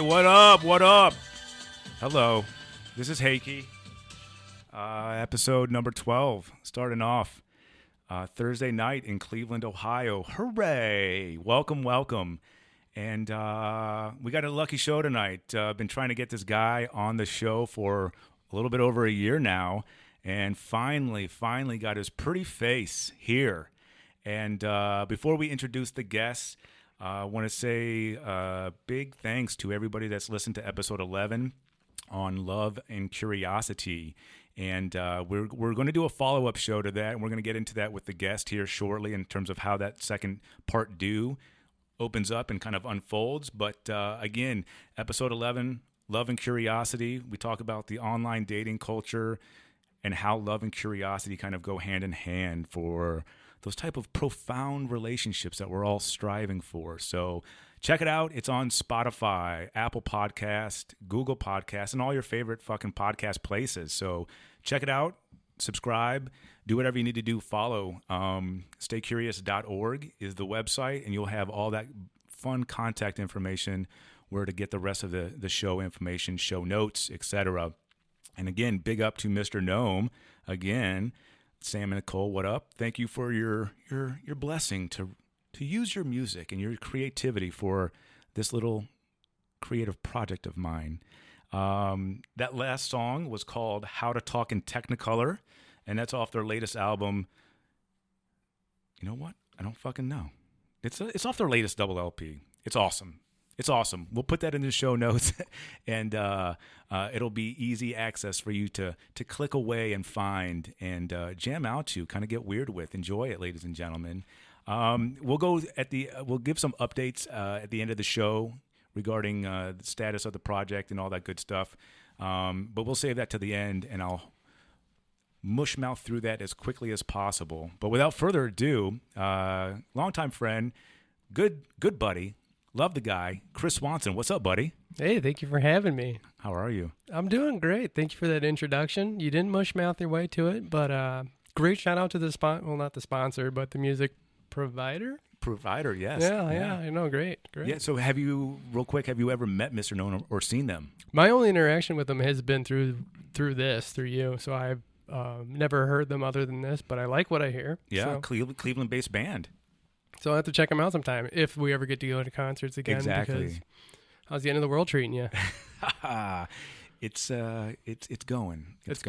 right, what up? What up? Hello, this is Heikki. Episode number 12, starting off Thursday night in Cleveland, Ohio. Hooray! Welcome, welcome. And we got a lucky show tonight. Been trying to get this guy on the show for a little bit over a year now, and finally got his pretty face here. And before we introduce the guests, I want to say big thanks to everybody that's listened to episode 11 on love and curiosity. And we're going to do a follow-up show to that, and we're going to get into that with the guest here shortly in terms of how that second part due opens up and kind of unfolds. But again, episode 11, love and curiosity. We talk about the online dating culture and how love and curiosity kind of go hand in hand for those type of profound relationships that we're all striving for. So check it out. It's on Spotify, Apple Podcast, Google Podcast, and all your favorite fucking podcast places. So check it out, subscribe, do whatever you need to do. Follow. Staycurious.org is the website, and you'll have all that fun contact information where to get the rest of the show information, show notes, etc. And again, big up to Mr. Gnome again. Sam and Nicole, what up? Thank you for your blessing to use your music and your creativity for this little creative project of mine. That last song was called How to Talk in Technicolor, and that's off their latest album. You know what? I don't fucking know. It's off their latest double LP. It's awesome. It's awesome. We'll put that in the show notes, and it'll be easy access for you to click away and find and jam out to, kind of get weird with. Enjoy it, ladies and gentlemen. We'll give some updates at the end of the show regarding the status of the project and all that good stuff. But we'll save that to the end, and I'll mush mouth through that as quickly as possible. But without further ado, longtime friend, good buddy. Love the guy, Chris Swanson. What's up, buddy? Hey, thank you for having me. How are you? I'm doing great. Thank you for that introduction. You didn't mush mouth your way to it, but great shout out to the not the sponsor, but the music provider. Provider, yes. Yeah, I know. Great. Yeah. So, real quick, have you ever met Mr. Gnome or seen them? My only interaction with them has been through you. So I've never heard them other than this, but I like what I hear. Yeah, so. Cleveland-based band. So I'll have to check them out sometime if we ever get to go to concerts again. Exactly. Because how's the end of the world treating you? It's going. It's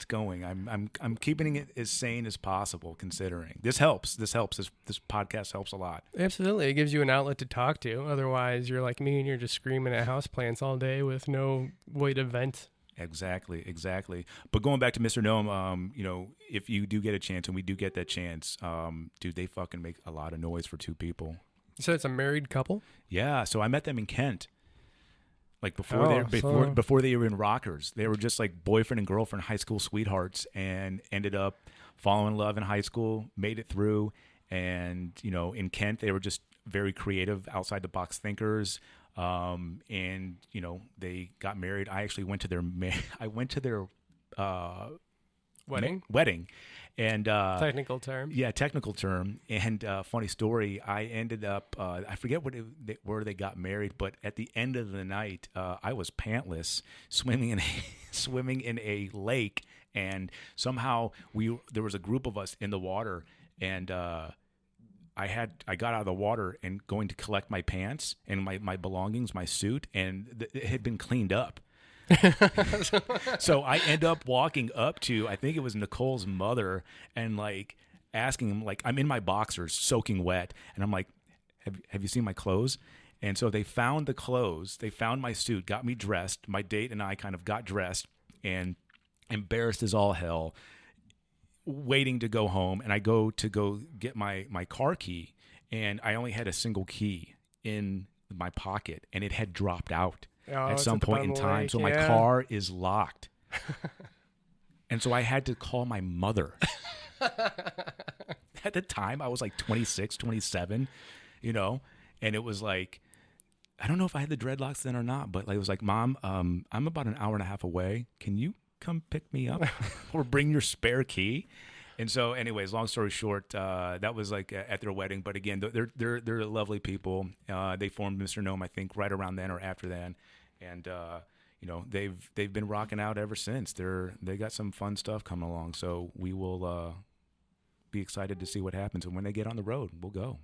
going. I'm keeping it as sane as possible. Considering this helps. This podcast helps a lot. Absolutely, it gives you an outlet to talk to. Otherwise, you're like me and you're just screaming at houseplants all day with no way to vent. Exactly. But going back to Mr. Gnome, if you do get a chance, and we do get that chance, dude, they fucking make a lot of noise for two people. So it's a married couple? Yeah. So I met them in Kent. Like before they were in rockers. They were just like boyfriend and girlfriend, high school sweethearts, and ended up falling in love in high school, made it through. And, in Kent, they were just very creative, outside the box thinkers. And they got married. I actually went to their wedding, and technical term. Yeah, technical term. And funny story, I ended up I forget where they got married, but at the end of the night, I was pantless, swimming in a lake, and somehow there was a group of us in the water, and I got out of the water and going to collect my pants and my belongings, my suit, and it had been cleaned up. So I end up walking up to, I think it was Nicole's mother, and like asking him, like, I'm in my boxers soaking wet, and I'm like, have you seen my clothes? And so they found the clothes, they found my suit, got me dressed. My date and I kind of got dressed, and embarrassed as all hell, waiting to go home, and I go get my car key, and I only had a single key in my pocket, and it had dropped out at some point in time. So my car is locked. And so I had to call my mother. At the time, I was like 26, 27, and it was like, I don't know if I had the dreadlocks then or not, but like, it was like, Mom, I'm about an hour and a half away. Can you come pick me up or bring your spare key? And so, anyways, long story short, that was like at their wedding. But again, they're lovely people. They formed Mr. Gnome, I think, right around then or after then, and they've been rocking out ever since. They got some fun stuff coming along. So we will be excited to see what happens. And when they get on the road, we'll go.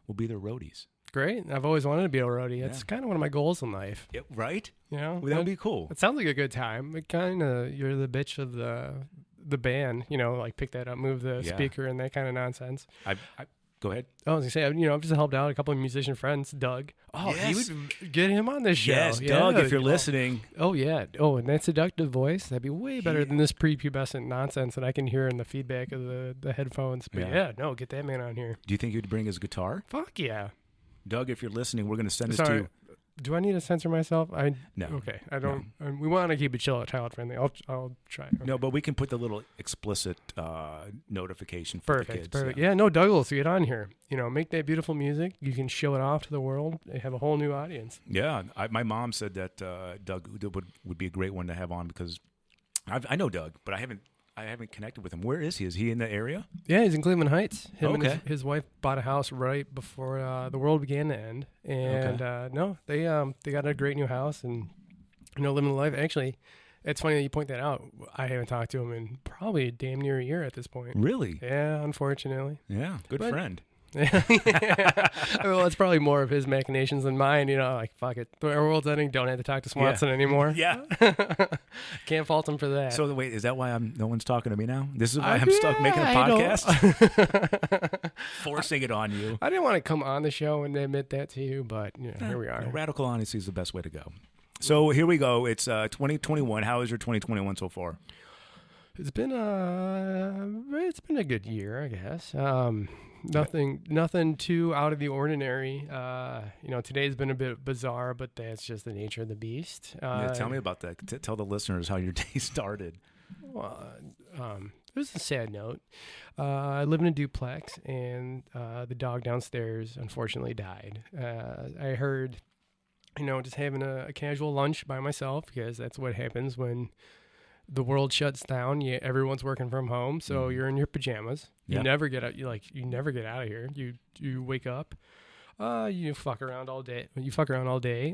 We'll be their roadies. Great. I've always wanted to be a roadie. That's kind of one of my goals in life. Yeah, right? Well, that would be cool. It sounds like a good time. It kind of, you're the bitch of the band, like pick that up, move the speaker and that kind of nonsense. Go ahead. I was going to say, I've just helped out a couple of musician friends, Doug. Oh, yes. He would get him on this show. Yes, Doug, if you're listening. Oh, yeah. Oh, and that seductive voice, that'd be way better than this prepubescent nonsense that I can hear in the feedback of the headphones. But get that man on here. Do you think you'd bring his guitar? Fuck yeah. Doug, if you're listening, we're going to send this to you. Do I need to censor myself? No. Okay, I don't. No. We want to keep it child friendly. I'll try. Okay. No, but we can put the little explicit notification for the kids. Perfect. Yeah, no, Douglas, get on here. Make that beautiful music. You can show it off to the world. They have a whole new audience. Yeah, my mom said that Doug would be a great one to have on because I know Doug, but I haven't connected with him. Where is he? Is he in the area? Yeah, he's in Cleveland Heights. And his wife bought a house right before the world began to end. And they got a great new house and living the life. Actually, it's funny that you point that out. I haven't talked to him in probably damn near a year at this point. Really? Yeah, unfortunately. Yeah, good friend. Yeah. Well, it's probably more of his machinations than mine. Like, fuck it. Our world's ending. Don't have to talk to Swanson anymore. Yeah. Can't fault him for that. So, wait, is that why no one's talking to me now? This is why I'm stuck making a podcast? Forcing it on you. I didn't want to come on the show and admit that to you, but here we are. Radical honesty is the best way to go. So, here we go. It's 2021. How is your 2021 so far? It's been a good year, I guess. Nothing too out of the ordinary. Today's been a bit bizarre, but that's just the nature of the beast. Tell me about that. Tell the listeners how your day started. Well, it was a sad note. I live in a duplex, and the dog downstairs unfortunately died. I heard, just having a casual lunch by myself, because that's what happens when the world shuts down. Everyone's working from home, so you're in your pajamas. You never get out. You never get out of here. You wake up. You fuck around all day. You fuck around all day.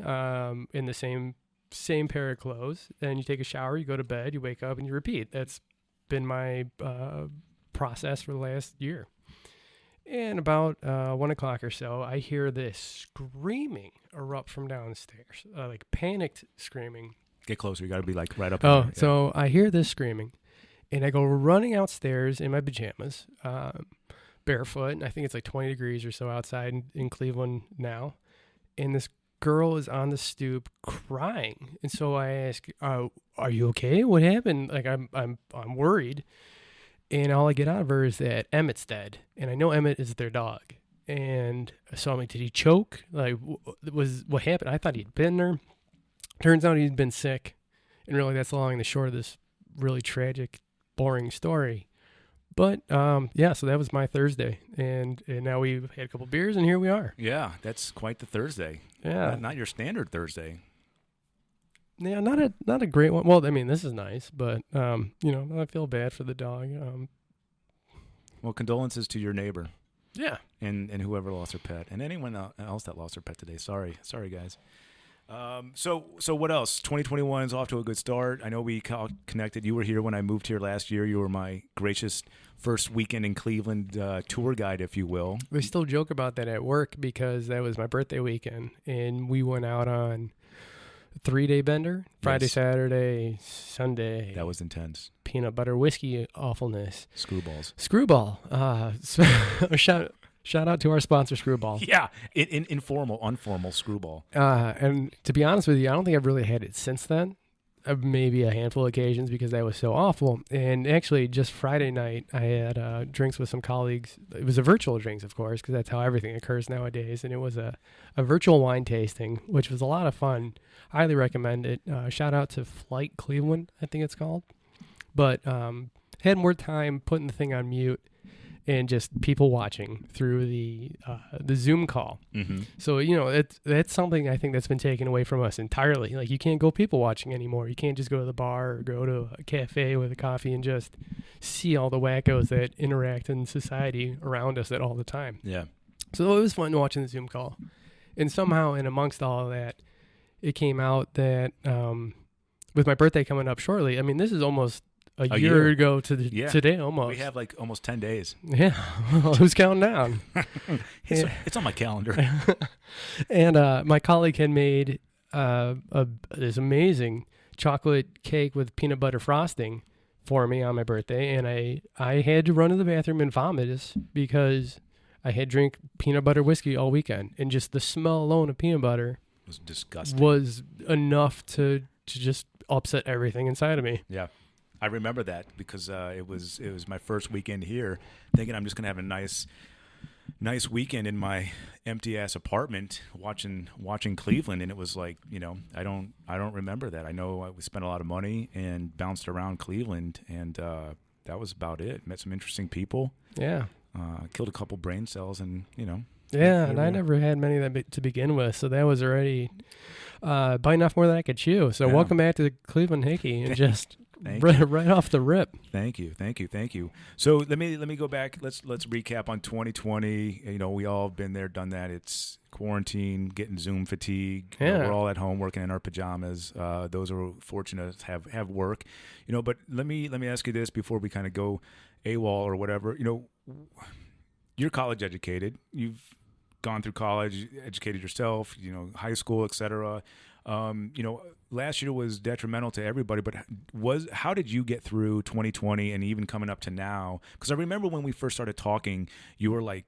In the same pair of clothes. Then you take a shower. You go to bed. You wake up and you repeat. That's been my process for the last year. And about 1 o'clock or so, I hear this screaming erupt from downstairs, like panicked screaming. Get closer. You got to be like right up. Oh, so I hear this screaming, and I go running outstairs in my pajamas, barefoot. And I think it's like 20 degrees or so outside in Cleveland now. And this girl is on the stoop crying. And so I ask, "Are you okay? What happened?" Like I'm worried. And all I get out of her is that Emmett's dead, and I know Emmett is their dog. And so I'm like, did he choke? Like, what happened? I thought he'd been there. Turns out he'd been sick, and really that's the long and the short of this really tragic, boring story. But, so that was my Thursday, and now we've had a couple beers, and here we are. Yeah, that's quite the Thursday. Yeah. Not your standard Thursday. Yeah, not a great one. Well, I mean, this is nice, but, I feel bad for the dog. Well, condolences to your neighbor. Yeah. And whoever lost their pet, and anyone else that lost their pet today. Sorry, guys. So what else? 2021 is off to a good start. I know we connected. You were here when I moved here last year. You were my gracious first weekend in Cleveland tour guide, if you will. We still joke about that at work because that was my birthday weekend, and we went out on a 3-day bender, Friday, Saturday, Sunday. That was intense. Peanut butter whiskey awfulness. Screwball. Shout out to our sponsor, Screwball. Yeah, informal Screwball. And to be honest with you, I don't think I've really had it since then. Maybe a handful of occasions because that was so awful. And actually, just Friday night, I had drinks with some colleagues. It was a virtual drinks, of course, because that's how everything occurs nowadays. And it was a virtual wine tasting, which was a lot of fun. Highly recommend it. Shout out to Flight Cleveland, I think it's called. But had more time putting the thing on mute and just people watching through the Zoom call. Mm-hmm. So, that's something I think that's been taken away from us entirely. Like, you can't go people watching anymore. You can't just go to the bar or go to a cafe with a coffee and just see all the wackos that interact in society around us at all the time. Yeah. So it was fun watching the Zoom call. And somehow, in amongst all of that, it came out that with my birthday coming up shortly, I mean, this is almost a year ago to today almost. We have like almost 10 days. Yeah. Who's counting down? It's on my calendar. And my colleague had made this amazing chocolate cake with peanut butter frosting for me on my birthday. And I had to run to the bathroom and vomit because I had drank peanut butter whiskey all weekend. And just the smell alone of peanut butter was disgusting. Was enough to just upset everything inside of me. Yeah. I remember that because it was my first weekend here, thinking I'm just gonna have a nice weekend in my empty ass apartment watching Cleveland, and it was like, I don't remember that. I know we spent a lot of money and bounced around Cleveland, and that was about it. Met some interesting people. Yeah. Killed a couple brain cells, and Yeah, and I never had many of that to begin with, so that was already biting off more than I could chew. So welcome back to the Cleveland Hickey, and just right off the rip. Thank you. So let me go back. Let's recap on 2020. We all have been there, done that. It's quarantine, getting Zoom fatigue. Yeah. We're all at home working in our pajamas. Those are fortunate to have work. But let me ask you this before we kind of go AWOL or whatever. You're college educated. You've gone through college, educated yourself, high school, etc. Last year was detrimental to everybody, but how did you get through 2020 and even coming up to now? Because I remember when we first started talking, you were like,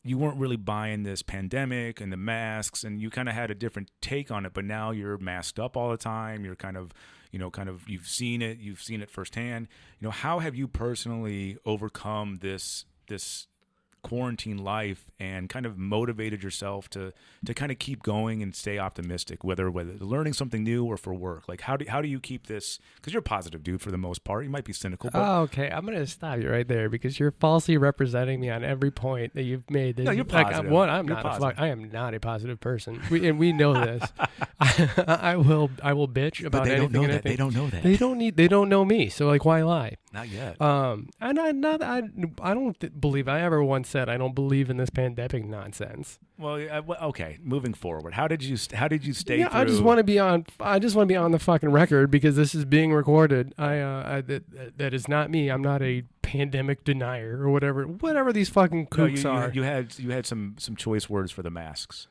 you weren't really buying this pandemic and the masks, and you kind of had a different take on it, but now you're masked up all the time. You're kind of, you've seen it firsthand. How have you personally overcome this quarantine life and kind of motivated yourself to kind of keep going and stay optimistic, whether learning something new or for work? Like how do you keep this, because you're a positive dude for the most part. You might be cynical, but okay, I'm gonna stop you right there because you're falsely representing me on every point that you've made. No, you're positive. I am not a positive person, and we know this. I will bitch about anything. They don't know that. They don't know me. So like, why lie? Not yet. And I don't believe I ever once said I don't believe in this pandemic nonsense. Well, okay. Moving forward, how did you stay? Yeah, through? I just want to be on the fucking record because this is being recorded. That is not me. I'm not a pandemic denier or whatever these fucking kooks are. You had some choice words for the masks.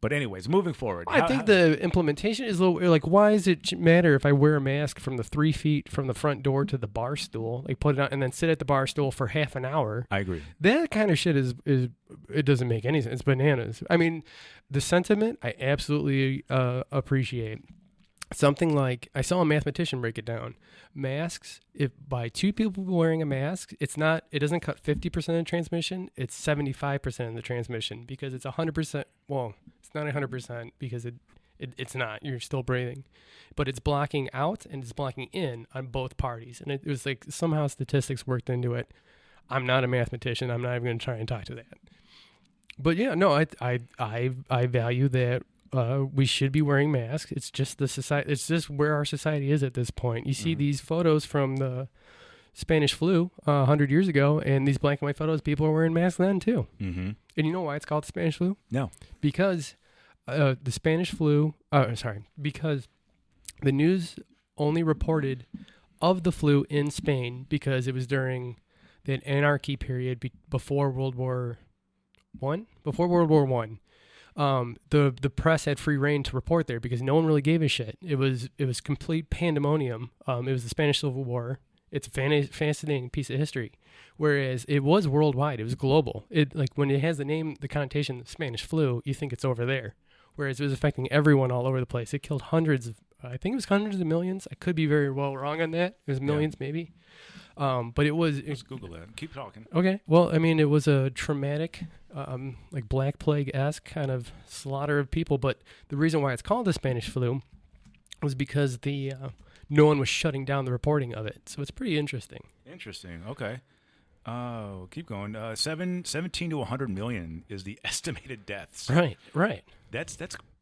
But anyways, moving forward. I think the implementation is a little like, why does it matter if I wear a mask from the 3 feet from the front door to the bar stool, like put it on and then sit at the bar stool for half an hour? I agree. That kind of shit is it doesn't make any sense. It's bananas. I mean, the sentiment I absolutely appreciate. Something like, I saw a mathematician break it down. Masks, if by two people wearing a mask, it doesn't cut 50% of transmission, it's 75% of the transmission because it's 100%. Well, it's not 100% because it's not. You're still breathing. But it's blocking out and it's blocking in on both parties. And it was like somehow statistics worked into it. I'm not a mathematician. I'm not even going to try and talk to that. But yeah, no, I value that. We should be wearing masks. It's just the society. It's just where our society is at this point. You see these photos from the Spanish flu 100 years ago, and these black and white photos, people are wearing masks then too. Mm-hmm. And you know why it's called the Spanish flu? No, because the Spanish flu. Because the news only reported of the flu in Spain because it was during the anarchy period before World War I. Before World War I. The press had free reign to report there because no one really gave a shit. It was complete pandemonium. It was the Spanish Civil War. It's a fascinating piece of history. Whereas it was worldwide. It was global. It like when it has the connotation the Spanish flu, you think it's over there. Whereas it was affecting everyone all over the place. It killed hundreds of millions. I could be very well wrong on that. It was millions maybe. But it was... Let's Google that. Keep talking. Okay. Well, I mean, it was a traumatic, like Black Plague-esque kind of slaughter of people. But the reason why it's called the Spanish flu was because no one was shutting down the reporting of it. So it's pretty interesting. Interesting. Okay. Oh, keep going. 17 to 100 million is the estimated deaths. Right. That's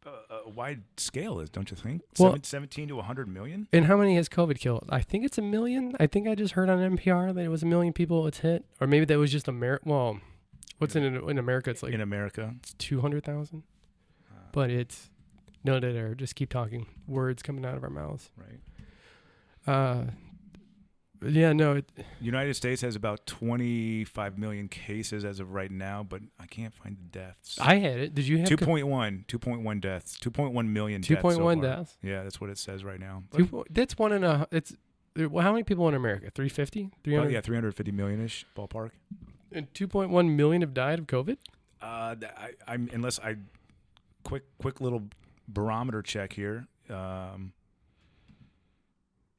a wide scale, don't you think? Well, 17 to 100 million? And how many has COVID killed? I think it's 1 million. I think I just heard on NPR that it was 1 million people it's hit. Or maybe that was just America. Well, what's in America? It's like... In America? It's 200,000. But it's... No, or just keep talking. Words coming out of our mouths. Right. Yeah, no. United States has about 25 million cases as of right now, but I can't find the deaths. I had it. Did you have 2.1 deaths. 2.1 million deaths. 2.1 deaths? Yeah, that's what it says right now. That's one and a... It's... Well, how many people in America? 350? 300? Yeah, 350 million-ish ballpark. And 2.1 million have died of COVID? Unless I... Quick little barometer check here.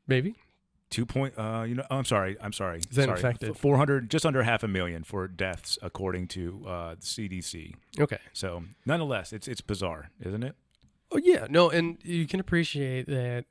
Maybe. I'm sorry. Is that infected? 400, just under 500,000 for deaths, according to the CDC. Okay. So, nonetheless, it's bizarre, isn't it? Oh, yeah. No, and you can appreciate that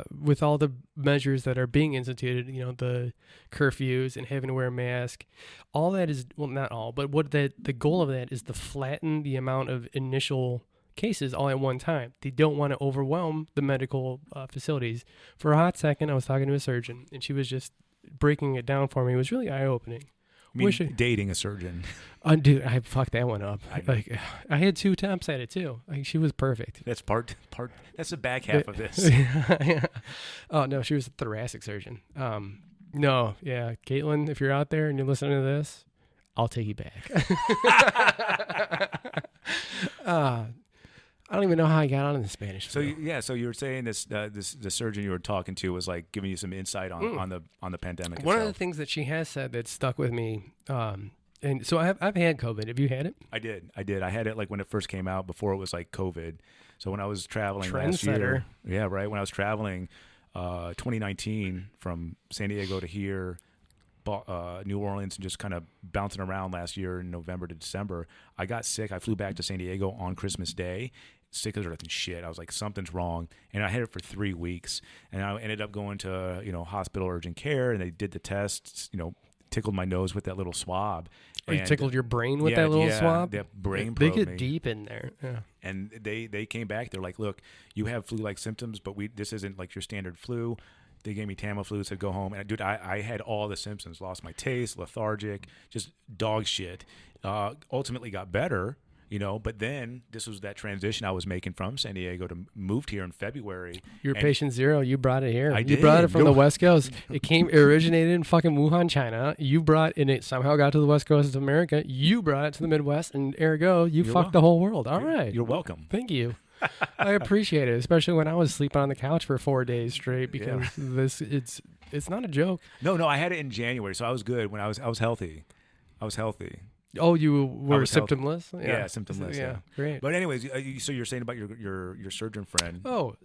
with all the measures that are being instituted, the curfews and having to wear a mask, all that is, well, not all, but the goal of that is to flatten the amount of initial cases all at one time. They don't want to overwhelm the medical facilities. For a hot second, I was talking to a surgeon, and she was just breaking it down for me. It was really eye-opening. Dating a surgeon. Dude, I fucked that one up. I had 2 attempts at it too. She was perfect. That's part. That's the back half of this. Yeah. Oh no, she was a thoracic surgeon. No, yeah, Caitlin, if you're out there and you're listening to this, I'll take you back. I don't even know how I got on the Spanish flu. So you were saying the surgeon you were talking to was like giving you some insight on the pandemic. One of the things that she has said that stuck with me, and so I've had COVID. Have you had it? I did. I had it like when it first came out, before it was like COVID. So when I was traveling last year, yeah, right. When I was traveling, 2019 from San Diego to here, New Orleans, and just kind of bouncing around last year in November to December, I got sick. I flew back to San Diego on Christmas Day. Sick as earth and shit. I was like, something's wrong. And I had it for 3 weeks. And I ended up going to, hospital urgent care, and they did the tests, tickled my nose with that little swab. Or you tickled your brain with that little swab? That brain They probe get me. deep in there. Yeah. And they came back. They're like, look, you have flu-like symptoms, but this isn't like your standard flu. They gave me Tamiflu, said go home. And dude, I had all the symptoms. Lost my taste, lethargic, just dog shit. Ultimately got better. But then this was that transition I was making from San Diego to moved here in February. You're patient zero. You brought it here. I You did. brought it from the West Coast. It originated in fucking Wuhan, China. And it somehow got to the West Coast of America. You brought it to the Midwest, and ergo, you're fucked the whole world. All right. You're welcome. Thank you. I appreciate it, especially when I was sleeping on the couch for 4 days straight, because it's not a joke. No, I had it in January, so I was good when I was healthy. I was healthy. Oh, you were symptomless? Yeah, symptomless. Yeah, great. But anyways, so you're saying about your surgeon friend? Oh,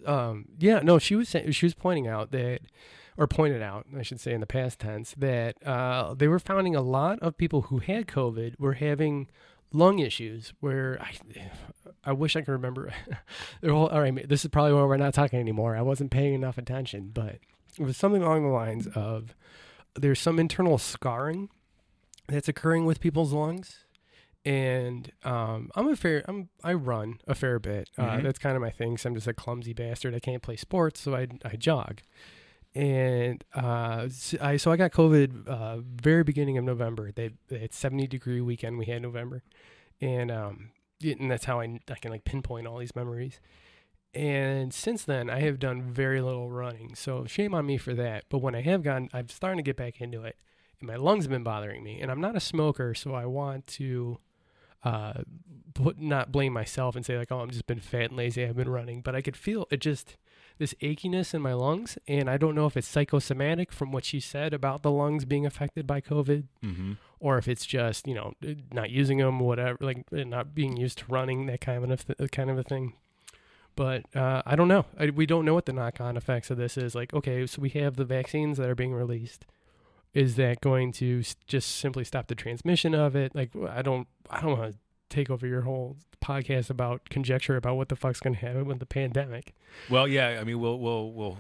yeah. No, she was pointing out that, or pointed out, I should say, in the past tense, that they were finding a lot of people who had COVID were having lung issues. Where I wish I could remember. All right, this is probably why we're not talking anymore. I wasn't paying enough attention, but it was something along the lines of there's some internal scarring that's occurring with people's lungs, and I run a fair bit. That's kind of my thing. So I'm just a clumsy bastard. I can't play sports, so I jog. And so I got COVID very beginning of November. They had 70-degree weekend we had in November, and that's how I can like pinpoint all these memories. And since then, I have done very little running. So shame on me for that. But when I have gone, I'm starting to get back into it. And my lungs have been bothering me, and I'm not a smoker, so I want to not blame myself and say like, oh, I'm just been fat and lazy, I've been running, but I could feel it, just this achiness in my lungs, and I don't know if it's psychosomatic from what she said about the lungs being affected by COVID, or if it's just not using them, whatever, like not being used to running, that kind of a thing. But I don't know. We don't know what the knock-on effects of this is. Like, okay, so we have the vaccines that are being released. Is that going to just simply stop the transmission of it? Like, I don't want to take over your whole podcast about conjecture about what the fuck's going to happen with the pandemic. Well, yeah, I mean, we'll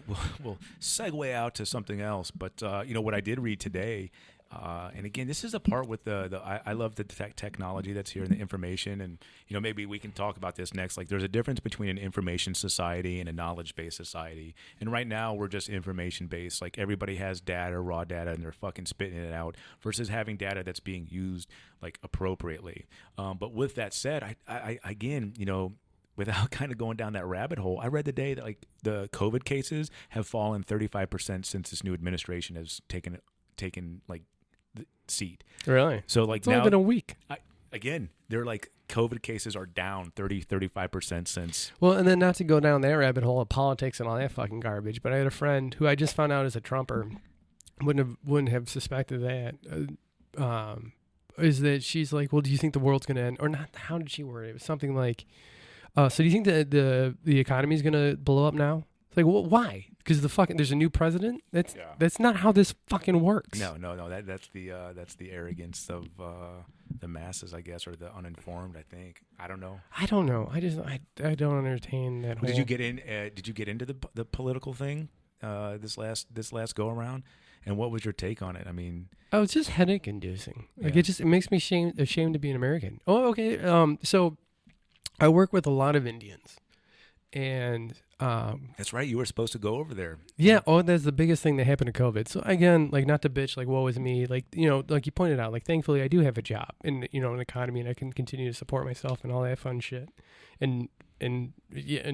segue out to something else. But what I did read today, And again, this is a part with I love the technology that's here and the information. And, maybe we can talk about this next. Like, there's a difference between an information society and a knowledge-based society. And right now, we're just information-based. Like, everybody has data, raw data, and they're fucking spitting it out versus having data that's being used, like, appropriately. But with that said, I again, without kind of going down that rabbit hole, I read today that, like, the COVID cases have fallen 35% since this new administration has taken like, the seat. Really? So, like, It's now only been a week. Again, they're like COVID cases are down 35% since. Well, and then not to go down that rabbit hole of politics and all that fucking garbage, but I had a friend who I just found out is a Trumper. Wouldn't have suspected that. Is that she's like, well, do you think the world's going to end? Or not? How did she word it? It was something like, so do you think that the economy is going to blow up now? It's like, well, why? Because there's a new president. That's not how this fucking works. No. That's the arrogance of the masses, I guess, or the uninformed. I think. I don't know. I don't entertain that. Did you get in? Did you get into the political thing this last go around? And what was your take on it? I mean, it's just headache inducing. Like, it makes me ashamed to be an American. Oh, okay. So I work with a lot of Indians, and that's right. You were supposed to go over there. Yeah. Oh, that's the biggest thing that happened to COVID. So again, like, not to bitch, like, woe is me. Like, like you pointed out, like, thankfully I do have a job and, an economy, and I can continue to support myself and all that fun shit and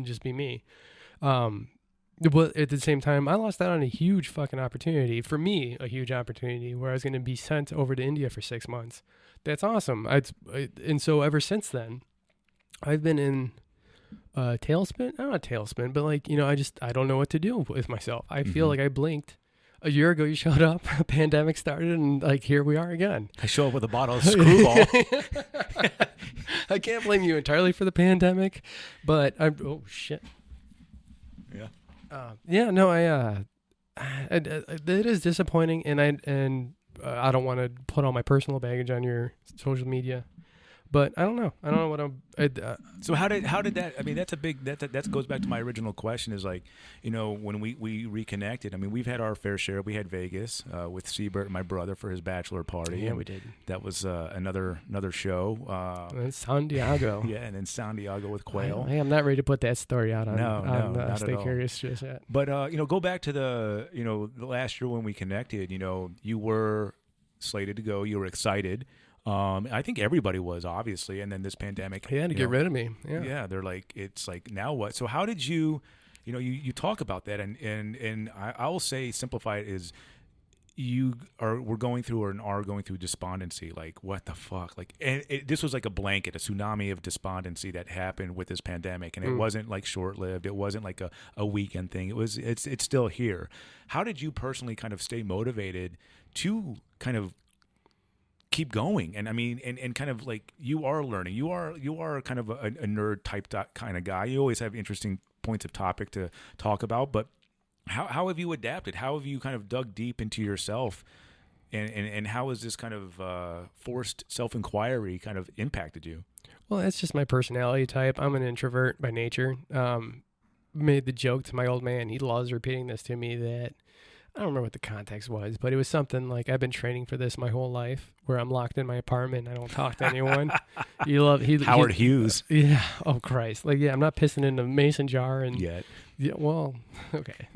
just be me. But at the same time, I lost out on a huge fucking opportunity. For me, a huge opportunity where I was going to be sent over to India for 6 months. That's awesome. And so ever since then, I've been in tailspin. Not a tailspin, but, like, I don't know what to do with myself. I feel like I blinked. A year ago, you showed up, a pandemic started, and, like, here we are again. I show up with a bottle of Screwball. I can't blame you entirely for the pandemic, but oh shit. Yeah. It is disappointing, and I don't want to put all my personal baggage on your social media, but I don't know what I'm. So how did that? I mean, that's a big that goes back to my original question. Is like, when we reconnected. I mean, we've had our fair share. We had Vegas with Siebert, my brother, for his bachelor party. Yeah, we did. That was another show. And San Diego. Yeah, and then San Diego with Quail. Hey, I'm not ready to put that story out on not Stay at all. Curious just yet. But go back to the last year when we connected. You were slated to go. You were excited. I think everybody was, obviously, and then this pandemic. He had to get rid of me. Yeah, they're like, it's like, now what? So how did you you talk about that, and I will say, simplify it, is we're going through or are going through despondency. Like, what the fuck? Like, and this was like a blanket, a tsunami of despondency that happened with this pandemic, and it wasn't like short-lived. It wasn't like a weekend thing. It's still here. How did you personally kind of stay motivated to kind of keep going? And I mean, and kind of like, you are learning. You are kind of a nerd type kind of guy. You always have interesting points of topic to talk about, but how have you adapted? How have you kind of dug deep into yourself, and how has this kind of forced self-inquiry kind of impacted you? Well, that's just my personality type. I'm an introvert by nature. Made the joke to my old man. He loves repeating this to me, that I don't remember what the context was, but it was something like, I've been training for this my whole life, where I'm locked in my apartment. I don't talk to anyone. Howard Hughes. Yeah. Oh, Christ. Like, yeah, I'm not pissing in a mason jar and yet. Yeah. Well, okay.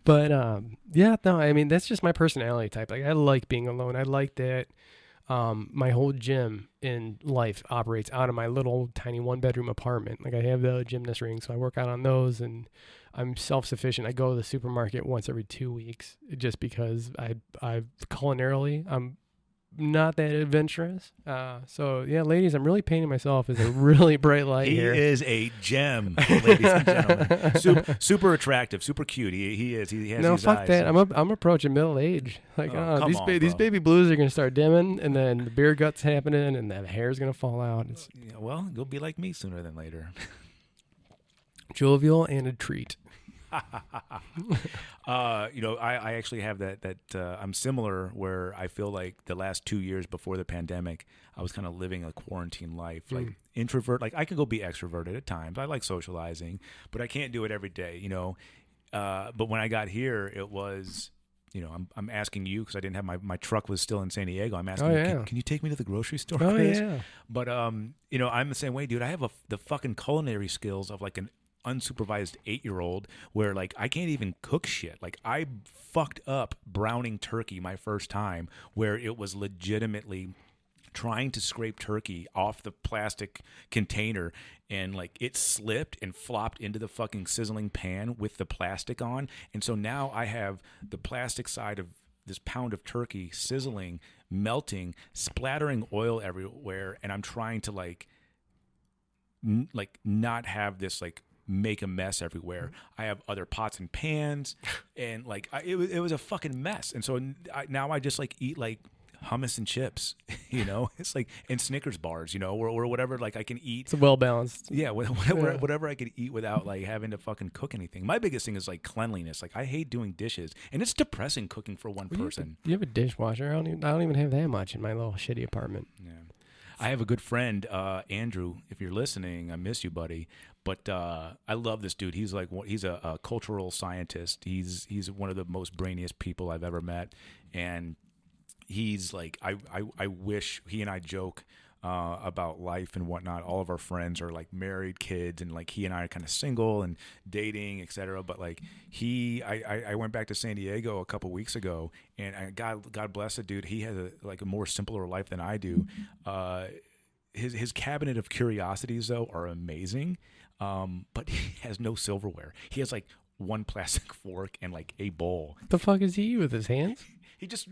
But, no, I mean, that's just my personality type. Like, I like being alone. I like that. My whole gym in life operates out of my little tiny 1-bedroom apartment. Like, I have the gymnast ring, so I work out on those, and I'm self-sufficient. I go to the supermarket once every 2 weeks, just because I culinarily, I'm not that adventurous. So yeah, ladies, I'm really painting myself as a really bright light here. He is a gem, ladies and gentlemen. Super attractive, super cute. He is. He has. No, these fuck eyes. that. I'm approaching middle age. Like, these baby blues are gonna start dimming, and then the beer gut's happening, and the hair's gonna fall out. Well, you'll be like me sooner than later. Jovial and a treat. I actually have that I'm similar, where I feel like the last 2 years before the pandemic, I was kind of living a quarantine life, like introvert. Like, I can go be extroverted at times. I like socializing, but I can't do it every day, But when I got here, it was I'm asking you because I didn't have my truck was still in San Diego. I'm asking Oh, you, yeah. can you take me to the grocery store, Oh, Chris? yeah. But I'm the same way, dude. I have the fucking culinary skills of like an unsupervised 8-year-old where like I can't even cook shit. Like I fucked up browning turkey my first time where it was legitimately trying to scrape turkey off the plastic container and like it slipped and flopped into the fucking sizzling pan with the plastic on. And so now I have the plastic side of this pound of turkey sizzling, melting, splattering oil everywhere. And I'm trying to like not have this like make a mess everywhere. I have other pots and pans and like it was a fucking mess. And so now I just like eat like hummus and chips, it's like, and Snickers bars, or whatever, like I can eat. It's well balanced. Yeah, whatever I could eat without like having to fucking cook anything. My biggest thing is like cleanliness. Like I hate doing dishes, and it's depressing cooking for one person. You have a dishwasher. I don't even have that much in my little shitty apartment. Yeah. I have a good friend, Andrew. If you're listening, I miss you, buddy. But I love this dude. He's a cultural scientist. He's one of the most brainiest people I've ever met, and he's like, I wish he and I joke about life and whatnot. All of our friends are like married, kids, and like he and I are kind of single and dating, etc. But like I went back to San Diego a couple weeks ago, and God bless the dude. He has a more simpler life than I do. His cabinet of curiosities though are amazing, but he has no silverware. He has like one plastic fork and like a bowl. What the fuck is he eat with his hands? He gets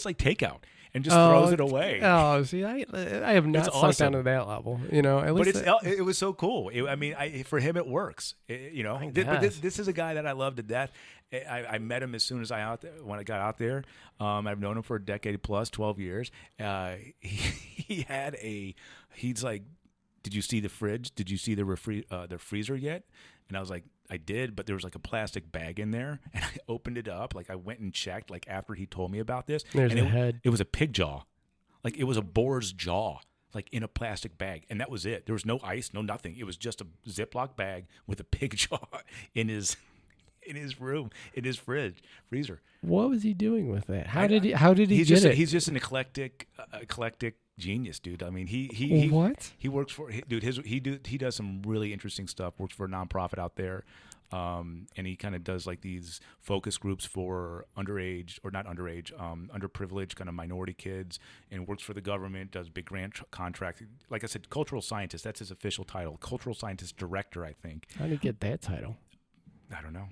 like takeout and just throws it away. Oh, see, I have not sunk down to that level, At least but it was so cool. For him it works. But this is a guy that I love to death. I met him as soon as when I got out there. I've known him for a decade plus, 12 years. He's like, did you see the fridge? Did you see the freezer yet? And I was like, I did, but there was like a plastic bag in there, and I opened it up. Like I went and checked, like after he told me about this. There's and a head. It was a pig jaw, like it was a boar's jaw, like in a plastic bag, and that was it. There was no ice, no nothing. It was just a Ziploc bag with a pig jaw in his room, in his freezer. What was he doing with that? How did he get it? He's just an eclectic genius, dude. I mean, he what? He works for dude. He does some really interesting stuff. Works for a nonprofit out there, and he kind of does like these focus groups for underprivileged kind of minority kids, and works for the government. Does big grant contracts. Like I said, cultural scientist. That's his official title. Cultural scientist director, I think. How did he get that title? I don't know.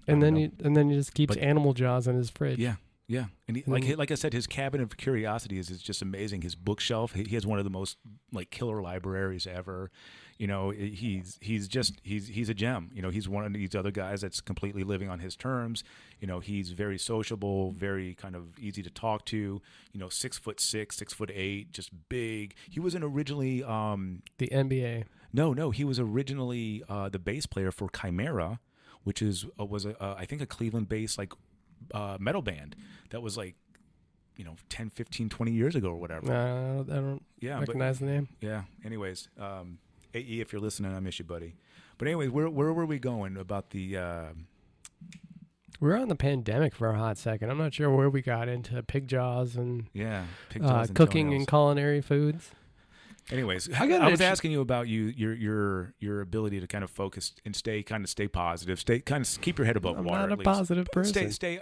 And then he just keeps animal jaws in his fridge. Yeah. Yeah, and like I said, his cabinet of curiosities is just amazing. His bookshelf, he has one of the most like killer libraries ever. He's a gem. He's one of these other guys that's completely living on his terms. He's very sociable, very kind of easy to talk to. 6'6", 6'8", just big. He wasn't originally the NBA. No, he was originally the bass player for Chimera, which was I think a Cleveland-based like metal band that was like 10, 15, 20 years ago or whatever. I don't recognize the name. Yeah. Anyways, AE, if you're listening, I miss you, buddy. But anyways, where were we going about the... We were on the pandemic for a hot second. I'm not sure where we got into pig jaws and cooking and culinary foods. Anyways, I was asking you about your ability to kind of focus and stay positive, keep your head above water. I'm not a positive person. Stay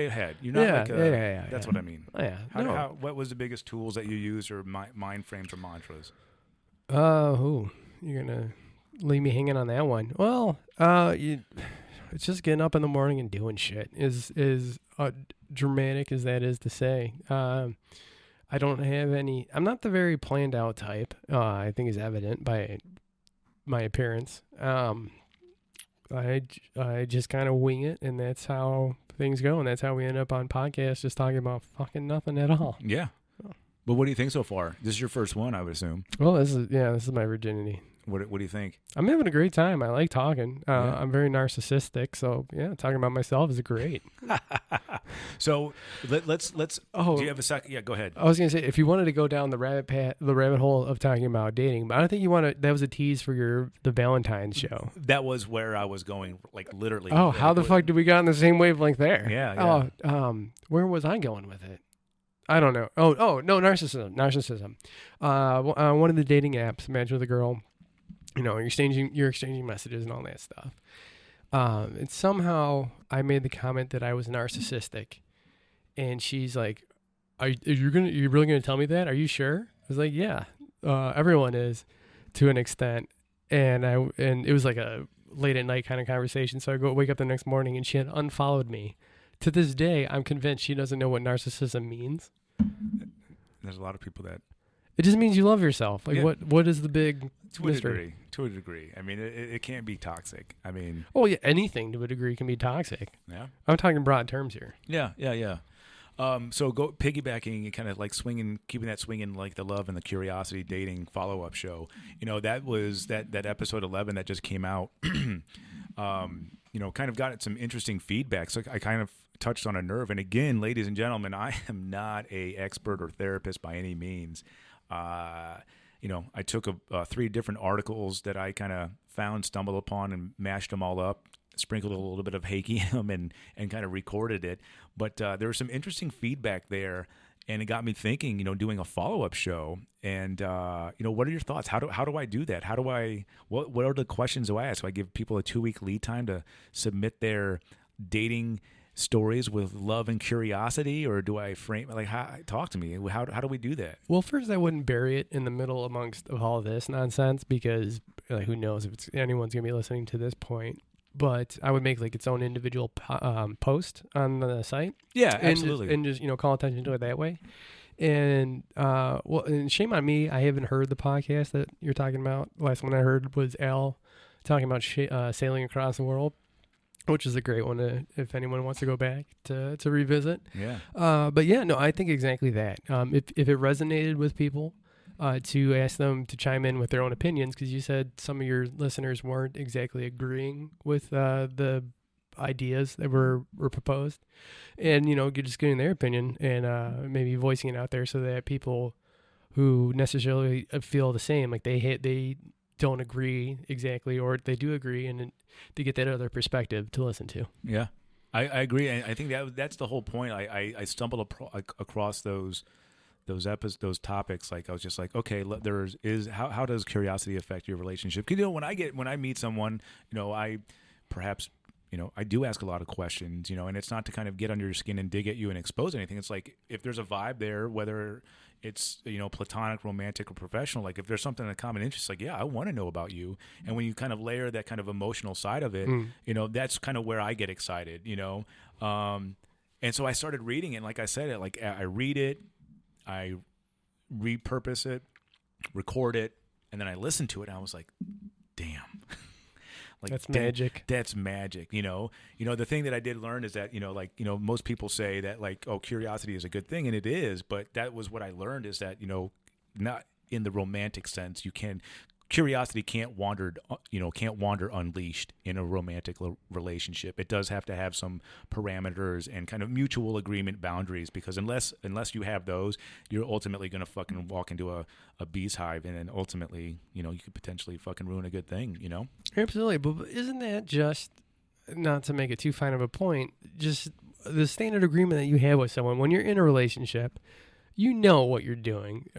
ahead. You're not That's what I mean. Yeah. What was the biggest tools that you use, or mind frames or mantras? You're gonna leave me hanging on that one. Well, it's just getting up in the morning and doing shit. Is dramatic as that is to say. I don't have any. I'm not the very planned out type. I think is evident by my appearance. I just kind of wing it, and that's how things go, and that's how we end up on podcasts, just talking about fucking nothing at all. Yeah. But what do you think so far? This is your first one, I would assume. Well, this is my virginity. What do you think? I'm having a great time. I like talking. I'm very narcissistic, so talking about myself is great. So let's. Oh, do you have a second? Yeah, go ahead. I was gonna say, if you wanted to go down the rabbit hole of talking about dating, but I don't think you want to. That was a tease for the Valentine's show. That was where I was going, like literally. Oh, how the fuck did we get on the same wavelength there? Yeah. Oh, where was I going with it? I don't know. Oh, no, narcissism. One of the dating apps, imagine with a girl, you're exchanging messages and all that stuff. And somehow I made the comment that I was narcissistic, and she's like, "Are you really gonna tell me that? Are you sure?" I was like, "Yeah, everyone is, to an extent." And it was like a late at night kind of conversation. So I wake up the next morning, and she had unfollowed me. To this day, I'm convinced she doesn't know what narcissism means. There's a lot of people that. It just means you love yourself. Like, what is the big mystery? To a degree. I mean, it can't be toxic. I mean. Oh, yeah, anything to a degree can be toxic. Yeah. I'm talking broad terms here. Yeah. So go piggybacking and kind of like keeping that swinging, like the love and the curiosity dating follow-up show. That was that episode 11 that just came out. Kind of got some interesting feedback. So I kind of touched on a nerve. And again, ladies and gentlemen, I am not a expert or therapist by any means. I took 3 different articles that I kind of stumbled upon and mashed them all up, sprinkled a little bit of Hakium and kind of recorded it. But there was some interesting feedback there, and it got me thinking, doing a follow-up show. And, what are your thoughts? How do I do that? What are the questions do I ask? Do I give people a 2-week lead time to submit their dating stories with love and curiosity, or do I frame talk to me? How do we do that? Well, first, I wouldn't bury it in the middle amongst all of this nonsense, because who knows if anyone's gonna be listening to this point. But I would make its own individual post on the site. Yeah, absolutely, and just call attention to it that way. And and shame on me, I haven't heard the podcast that you're talking about. The last one I heard was Al talking about sailing across the world, which is a great one if anyone wants to go back to revisit. Yeah. But yeah, no, I think exactly that. If it resonated with people, to ask them to chime in with their own opinions, because you said some of your listeners weren't exactly agreeing with the ideas that were proposed, and just getting their opinion and maybe voicing it out there so that people who necessarily feel the same, like they don't agree exactly, or they do agree, and to get that other perspective to listen to. Yeah, I agree. And I think that's the whole point. I stumbled across those topics. Like I was just like, okay, how does curiosity affect your relationship? Because when I meet someone, I perhaps I do ask a lot of questions, and it's not to kind of get under your skin and dig at you and expose anything. It's like if there's a vibe there, whether it's platonic, romantic, or professional, like if there's something in common interest, like I want to know about you. And when you kind of layer that kind of emotional side of it, that's kind of where I get excited, and so I started reading it. And like I said, I read it, I repurpose it, record it, and then I listen to it, and I was like, damn. That's magic. That's magic. The thing that I did learn is that, most people say that curiosity is a good thing, and it is, but that was what I learned is that, not in the romantic sense, curiosity can't wander unleashed in a romantic relationship. It does have to have some parameters and kind of mutual agreement boundaries, because unless you have those, you're ultimately going to fucking walk into a bee's hive, and then ultimately, you could potentially fucking ruin a good thing, Absolutely. But isn't that just, not to make it too fine of a point, just the standard agreement that you have with someone when you're in a relationship? What you're doing.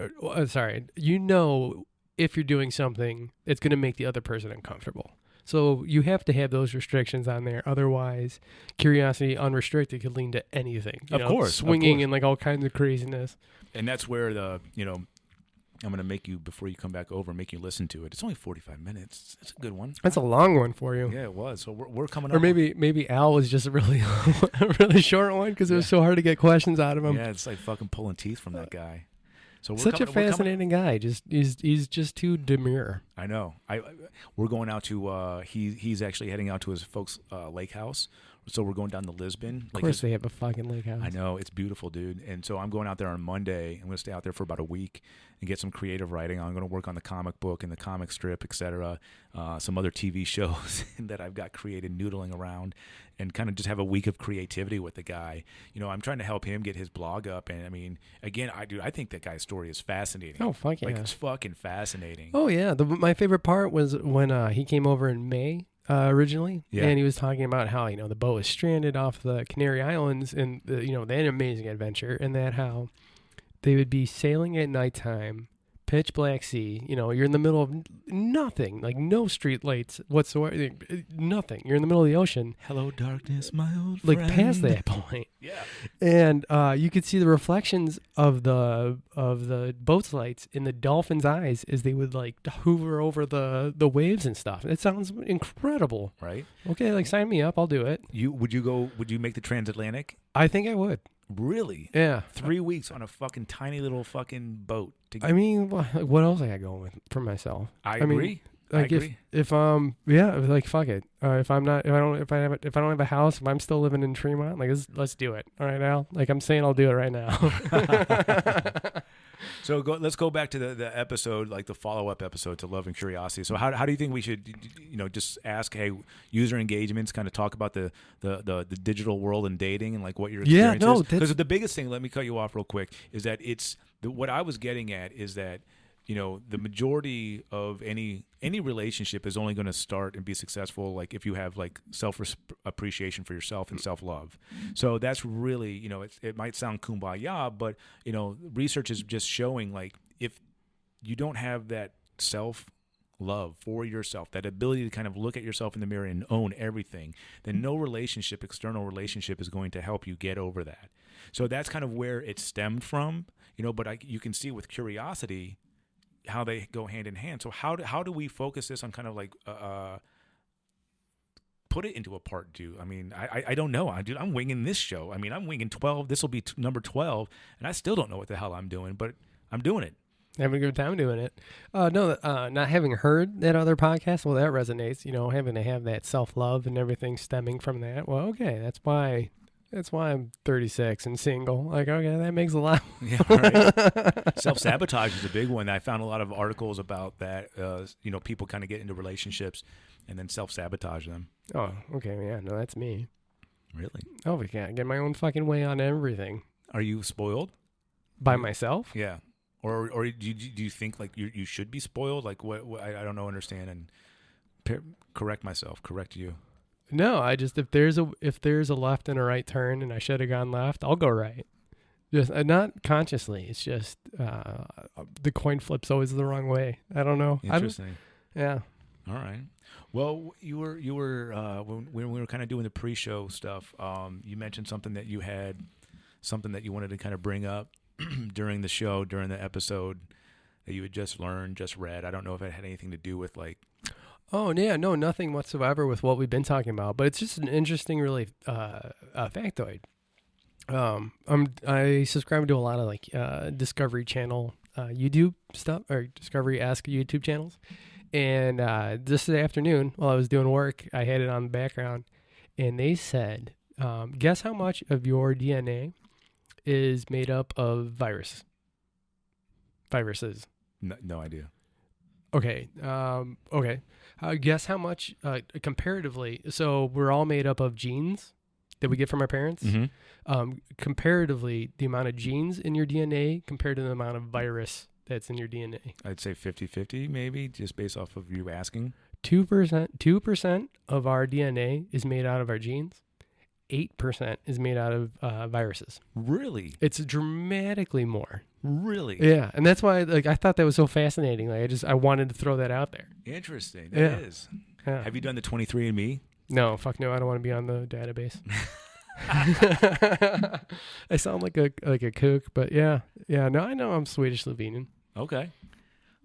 If you're doing something that's going to make the other person uncomfortable. So you have to have those restrictions on there. Otherwise, curiosity unrestricted could lead to anything. Of course. Swinging and all kinds of craziness. And that's where I'm going to make you, before you come back over, make you listen to it. It's only 45 minutes. It's a good one. That's a long one for you. Yeah, it was. So we're coming up. Or maybe Al was just a really short one because it was so hard to get questions out of him. Yeah, it's like fucking pulling teeth from that guy. So Such a fascinating guy. He's just too demure. I know. We're going out to he's actually heading out to his folks' lake house. So we're going down to Lisbon. Of course they have a fucking lake house. I know, it's beautiful, dude. And so I'm going out there on Monday. I'm going to stay out there for about a week and get some creative writing. I'm going to work on the comic book and the comic strip, etc. Some other TV shows that I've got created, noodling around, and kind of just have a week of creativity with the guy. You know, I'm trying to help him get his blog up. And I mean, again, I think that guy's story is fascinating. Oh, fuck yeah. Like, it's fucking fascinating. Oh, yeah. My favorite part was when he came over in May. Originally, and he was talking about how, you know, the boat was stranded off the Canary Islands, and you know, they had an amazing adventure, and that how they would be sailing at nighttime, pitch black sea. You know, you're in the middle of nothing, like no street lights whatsoever, nothing. You're in the middle of the ocean. Hello, darkness, my old like friend. past that point. Yeah. And you could see the reflections of the boat's lights in the dolphins' eyes as they would like hover over the waves and stuff. It sounds incredible. Right. Okay, like sign me up. I'll do it. Would you make the transatlantic? I think I would. Really? Yeah. 3 weeks on a fucking tiny little fucking boat. I mean, what else I got going with for myself? I agree. Mean, like I agree. if like fuck it. If I don't have a house, if I'm still living in Tremont, like let's do it. All right, Al. Like I'm saying, I'll do it right now. So let's go back to the episode, like the follow-up episode to Love and Curiosity. So how do you think we should, you know, just ask, hey, user engagements, kind of talk about the digital world and dating and like what your experience is? Because the biggest thing, let me cut you off real quick, is that what I was getting at is that, you know, the majority of any relationship is only going to start and be successful like if you have like self-appreciation for yourself and self-love. So that's really, you know, it might sound kumbaya, but, you know, research is just showing like if you don't have that self-love for yourself, that ability to kind of look at yourself in the mirror and own everything, then no external relationship is going to help you get over that. So that's kind of where it stemmed from, you know, but you can see with curiosity how they go hand in hand. So how do we focus this on kind of like put it into a part 2? I mean, I don't know. I'm winging this show. I mean, I'm winging 12. This will be number 12, and I still don't know what the hell I'm doing, but I'm doing it. Having a good time doing it. Not having heard that other podcast, well, that resonates. You know, having to have that self-love and everything stemming from that. Well, okay, that's why I'm 36 and single. Like, okay, that makes a lot. Yeah, right. Self-sabotage is a big one. I found a lot of articles about that. You know, people kind of get into relationships and then self-sabotage them. Oh, okay. Yeah, no, that's me. Really? Oh, we can't get my own fucking way on everything. Are you spoiled? By myself? Yeah. Or do you think like you should be spoiled? Like what I don't know, understand, and correct you. No, I just if there's a left and a right turn and I should have gone left, I'll go right. Just not consciously. It's just the coin flip's always the wrong way. I don't know. Interesting. Yeah. All right. Well, you were when we were kind of doing the pre-show stuff. You mentioned something that you wanted to kind of bring up during the show, during the episode that you had just learned, just read. I don't know if it had anything to do with like. Oh, yeah, no, nothing whatsoever with what we've been talking about, but it's just an interesting, really, factoid. I subscribe to a lot of, like, Discovery Channel YouTube stuff, or Discovery-esque YouTube channels, and this afternoon, while I was doing work, I had it on the background, and they said, guess how much of your DNA is made up of viruses? No idea. Okay. Guess how much comparatively? So we're all made up of genes that we get from our parents. Mm-hmm. Comparatively, the amount of genes in your DNA compared to the amount of virus that's in your DNA. I'd say 50-50 maybe, just based off of you asking. 2% of our DNA is made out of our genes. 8% is made out of viruses. Really? It's dramatically more. Really? Yeah, and that's why I thought that was so fascinating. I wanted to throw that out there. Interesting. That is. Yeah. Have you done the 23andMe? No, fuck no. I don't want to be on the database. I sound like a kook, but yeah. No, I know I'm Swedish Slovenian. Okay.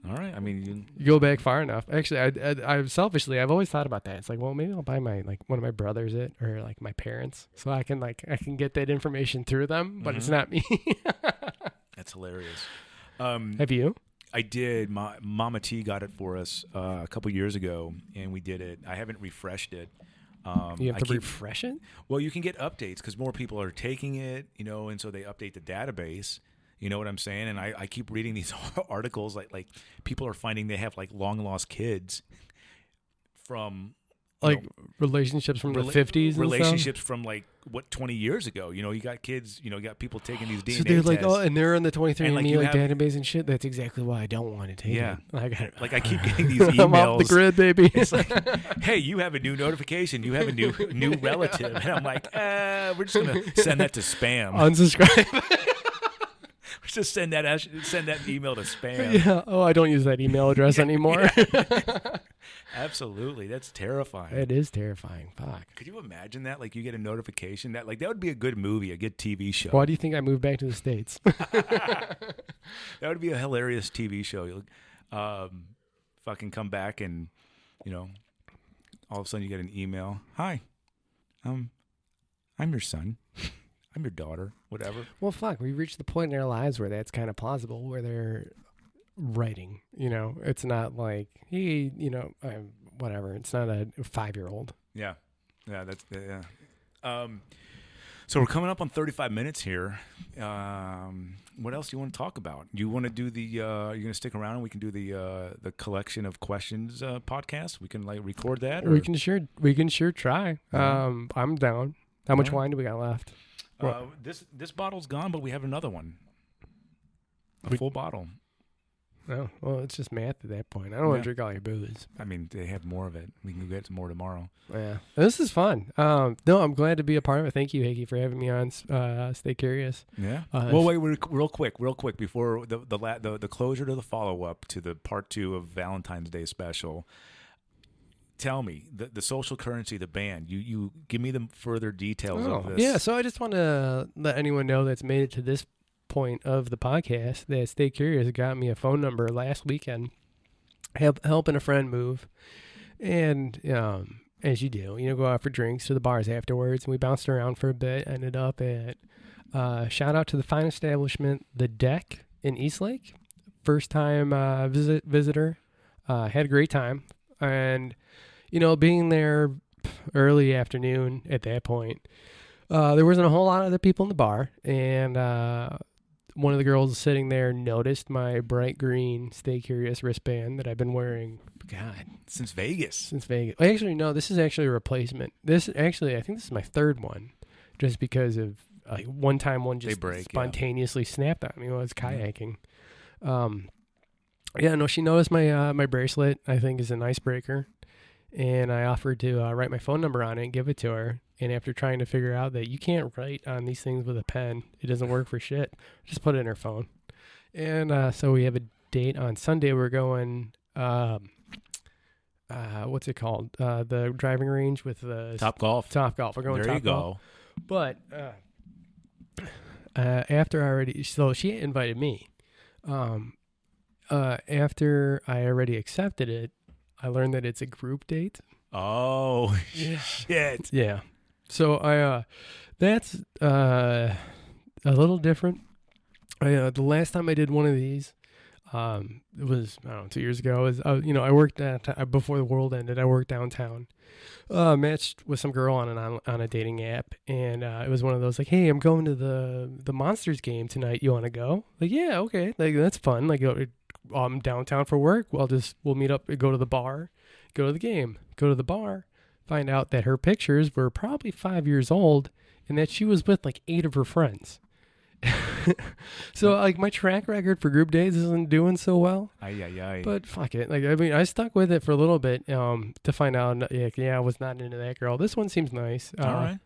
All right. I mean, you go back far enough. Actually, I've always thought about that. It's like, well, maybe I'll buy one of my brothers or like my parents, so I can get that information through them, but it's not me. That's hilarious. Have you? I did. Mama T got it for us a couple years ago, and we did it. I haven't refreshed it, You have to refresh it? Well, you can get updates because more people are taking it, and so they update the database. You know what I'm saying? And I keep reading these articles like people are finding they have like long lost kids from relationships from the 50s and relationships stuff? from 20 years ago. You got kids, you got people taking these DNA so they're like, tests. and they're in the 23andMe database and shit. That's exactly why I don't want to take it. I got it. I keep getting these emails. I'm off the grid, baby. It's like, hey, you have a new notification. You have a new relative. And I'm like, we're just going to send that to spam. Unsubscribe. Just send that email to spam. Yeah. Oh, I don't use that email address anymore. Absolutely. That's terrifying. It is terrifying. Fuck. Could you imagine that? Like you get a notification that that would be a good movie, a good TV show. Why do you think I moved back to the States? That would be a hilarious TV show. You'll fucking come back and, all of a sudden you get an email. Hi, I'm your son. I'm your daughter, whatever. Well, fuck, we've reached the point in our lives where that's kind of plausible, where they're writing, It's not like, hey, whatever. It's not a 5-year-old. Yeah. Yeah, that's, yeah. So we're coming up on 35 minutes here. What else do you want to talk about? You want to do you're going to stick around and we can do the collection of questions podcast? We can record that? Or? We can sure try. I'm down. How much wine do we got left? This bottle's gone, but we have another one. A full bottle. Oh, well, it's just math at that point. I don't want to drink all your booze. I mean, they have more of it. We can get some more tomorrow. Yeah. This is fun. No, I'm glad to be a part of it. Thank you, Hickey, for having me on Stay Curious. Yeah. Well, wait, real quick, before the closure to the follow-up to the part 2 of Valentine's Day special, tell me, the social currency, the band, you give me the further details of this. Yeah, so I just want to let anyone know that's made it to this point of the podcast that Stay Curious got me a phone number last weekend, helping a friend move. And as you do, go out for drinks to the bars afterwards, and we bounced around for a bit, ended up at shout out to the fine establishment, The Deck in Eastlake. First time visitor, had a great time. And being there early afternoon at that point, there wasn't a whole lot of other people in the bar. And one of the girls sitting there noticed my bright green Stay Curious wristband that I've been wearing, since Vegas. Actually, no, this is actually a replacement. I think this is my third one, just because of one time one just spontaneously snapped on me while I was kayaking. She noticed my bracelet, I think, is an icebreaker. And I offered to write my phone number on it and give it to her. And after trying to figure out that you can't write on these things with a pen, it doesn't work for shit, just put it in her phone. And so we have a date on Sunday. We're going, what's it called? The driving range with the... Top Golf. We're going there Top Golf. But after I already... So she invited me. After I already accepted it, I learned that it's a group date. Oh, shit. Yeah. So that's a little different. The last time I did one of these, it was, 2 years ago. I worked before the world ended. I worked downtown, matched with some girl on a dating app, and it was one of those hey, I'm going to the Monsters game tonight. You want to go? Yeah, okay. That's fun. I'm downtown for work. We'll meet up, go to the bar, go to the game, go to the bar, find out that her pictures were probably 5 years old and that she was with 8 of her friends. So my track record for group dates isn't doing so well. But fuck it. I stuck with it for a little bit to find out, I was not into that girl. This one seems nice. All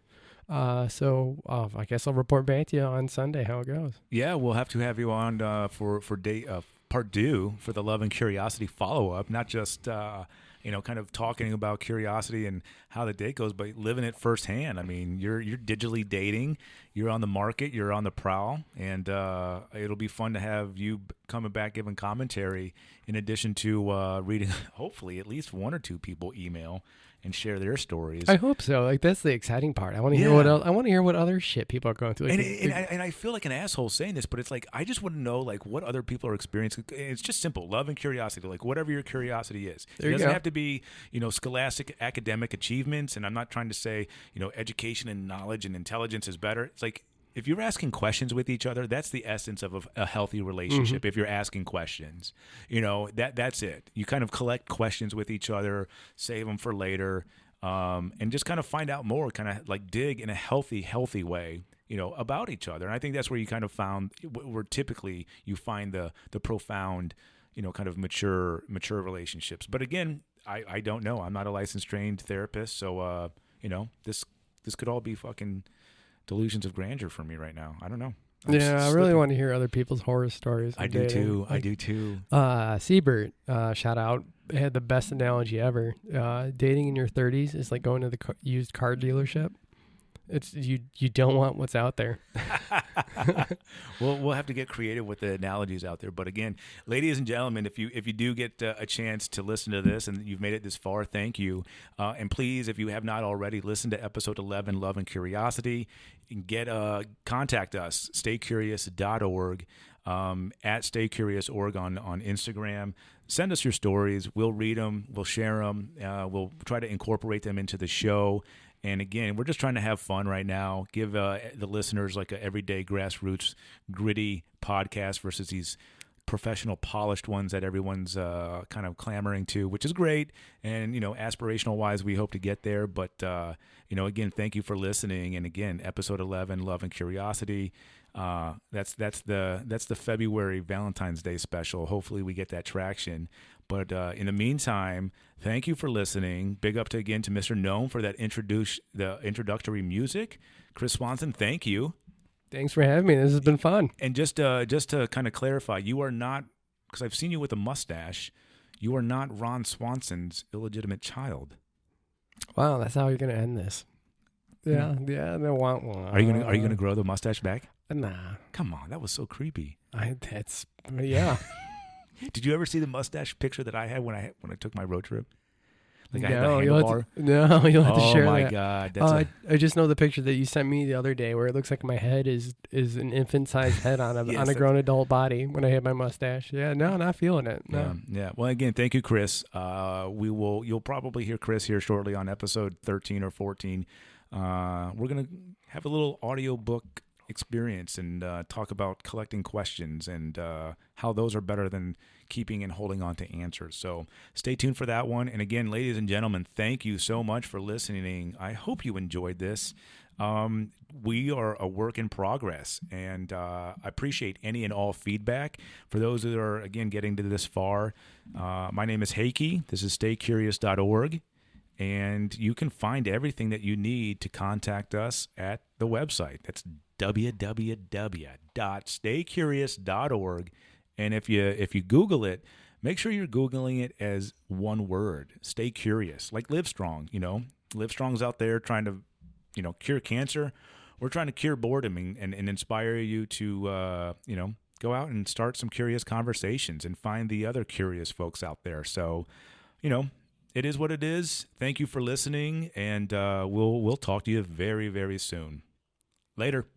right. So I guess I'll report back to you on Sunday how it goes. Yeah, we'll have to have you on for date part 2 for the Love and Curiosity follow-up, not just kind of talking about curiosity and how the date goes, but living it firsthand. I mean, you're digitally dating, you're on the market, you're on the prowl, and it'll be fun to have you coming back, giving commentary, in addition to reading, hopefully, at least one or two people email and share their stories. I hope so. Like, that's the exciting part. I want to hear what else. I want to hear what other shit people are going through. Like, and I feel like an asshole saying this, but it's like, I just want to know, like, what other people are experiencing. It's just simple. Love and curiosity. Like, whatever your curiosity is. It doesn't have to be, scholastic academic achievements. And I'm not trying to say, education and knowledge and intelligence is better. It's like, if you're asking questions with each other, that's the essence of a healthy relationship. If you're asking questions, that's it. You kind of collect questions with each other, save them for later, and just kind of find out more, kind of like dig in a healthy way, about each other. And I think that's where you kind of found where typically you find the profound, kind of mature relationships. But again, I don't know. I'm not a licensed trained therapist, so this could all be fucking delusions of grandeur for me right now. I don't know. I really want to hear other people's horror stories. I do too. Siebert, shout out, had the best analogy ever. Dating in your 30s is like going to the used car dealership. It's you don't want what's out there. We'll have to get creative with the analogies out there. But again, ladies and gentlemen, if you do get a chance to listen to this and you've made it this far, thank you. And please, if you have not already, listen to episode 11, Love and Curiosity, and contact us, staycurious.org, at staycurious.org on Instagram. Send us your stories. We'll read them. We'll share them. We'll try to incorporate them into the show. And again, we're just trying to have fun right now, give the listeners like an everyday grassroots gritty podcast versus these professional polished ones that everyone's kind of clamoring to, which is great. And, aspirational wise, we hope to get there. But, again, thank you for listening. And again, episode 11, Love and Curiosity. That's the February Valentine's Day special. Hopefully we get that traction. But in the meantime, thank you for listening. Big up to Mr. Gnome for that the introductory music. Chris Swanson, thank you. Thanks for having me. This has been fun. And just to kind of clarify, you are not, because I've seen you with a mustache, you are not Ron Swanson's illegitimate child. Wow, that's how you're gonna end this. Yeah. No, Are you gonna grow the mustache back? Nah. Come on, that was so creepy. Yeah. Did you ever see the mustache picture that I had when I took my road trip? Like I No, had the handlebar. you'll have to share that. Oh my God! I just know the picture that you sent me the other day where it looks like my head is an infant-sized head on a grown adult body when I had my mustache. Yeah, no, not feeling it. No. Yeah. Well, again, thank you, Chris. You'll probably hear Chris here shortly on episode 13 or 14. We're gonna have a little audiobook experience and talk about collecting questions and how those are better than keeping and holding on to answers. So stay tuned for that one. And again, ladies and gentlemen, thank you so much for listening. I hope you enjoyed this. We are a work in progress, and I appreciate any and all feedback. For those that are, again, getting to this far, my name is Heike. This is staycurious.org. And you can find everything that you need to contact us at the website. That's www.staycurious.org. And if you Google it, make sure you're Googling it as one word. Stay curious. Like Livestrong, Livestrong's out there trying to, cure cancer. We're trying to cure boredom and inspire you to, go out and start some curious conversations and find the other curious folks out there. So, it is what it is. Thank you for listening, and we'll talk to you very, very soon. Later.